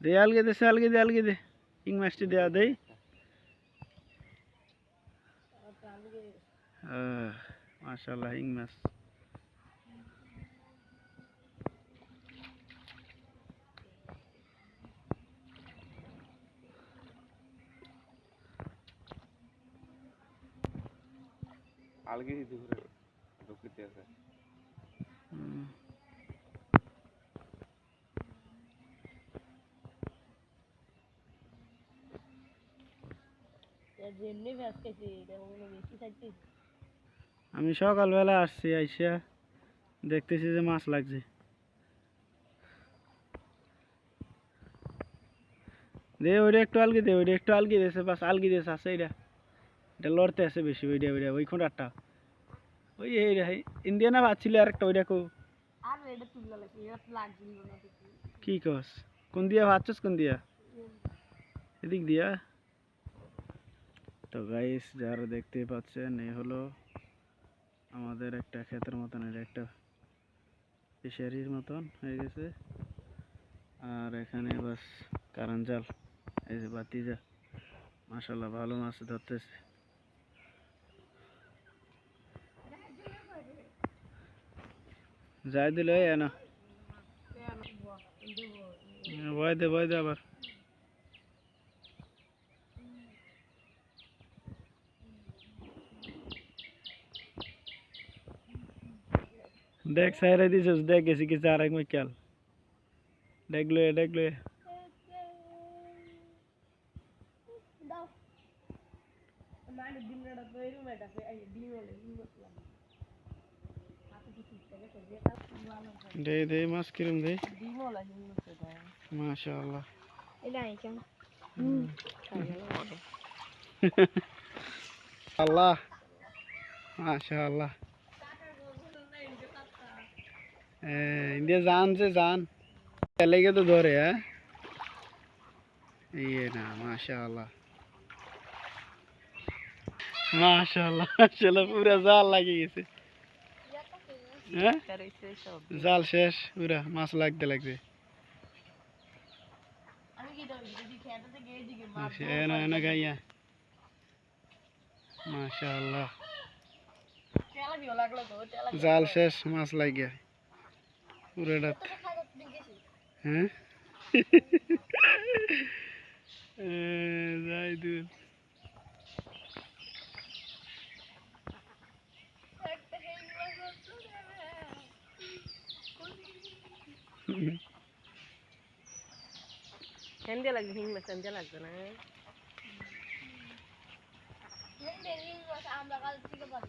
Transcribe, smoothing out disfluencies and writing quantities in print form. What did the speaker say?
দে আলগে দে আলগে দে ইং মাছটি দেয়া দেই মাশাআল্লাহ ইং মাছ আলগে দুপুরে ঢুকতে আছে আমি সকালবেলা আসছি আইসা দেখতেছি যে মাছ লাগছে দে ওইটা একটু আলগি দে ওইটা একটু আলগি দিয়েছে বাস আলগি দিয়েছে আছে এটা এটা লড়তে আছে বেশি ওইটা ওইটা ওই খোঁড়ারটা ওই এইটা ইন্ডিয়ানা ভাত ছিল আর একটা ওইটা কো কি কস কোন দিয়া ভাবছস কোন দিয়া এদিক দিয়া তো গাইস যারা দেখতে পাচ্ছেন এই হলো আমাদের একটা ক্ষেতের মতন এটা একটা ফিশারির মতন হয়ে গেছে আর এখানে বাস কারেন্ট জাল এই যে বাতিজা মাশাআল্লাহ ভালো মাছ ধরতেছে যাই দিলে না ভয় দে আবার দেখ সাইরে দিছিস দেখ গেছি কিছু আর এক মিকাল দেখলো দে মাছ কিরম দে মাশাআল্লাহ আল্লাহ মাশাআল্লাহ ইন্ডিয়া জান যে জান লেগে তো ধরে হ্যাঁ ये ना माशाल्लाह माशाल्लाह माशाल्लाह पूरा जाल लगे গেছে হ্যাঁ জাল শেষ পুরা মাছ লাগতে এনা এনা গাইয়া মাশাআল্লাহ জাল শেষ মাছ লাগিয়া পুরাটা হ্যাঁ যাই দূর হেন্দে লাগবে হিং মাছ হেন্দে লাগবে না আমরা কাল থেকে পারি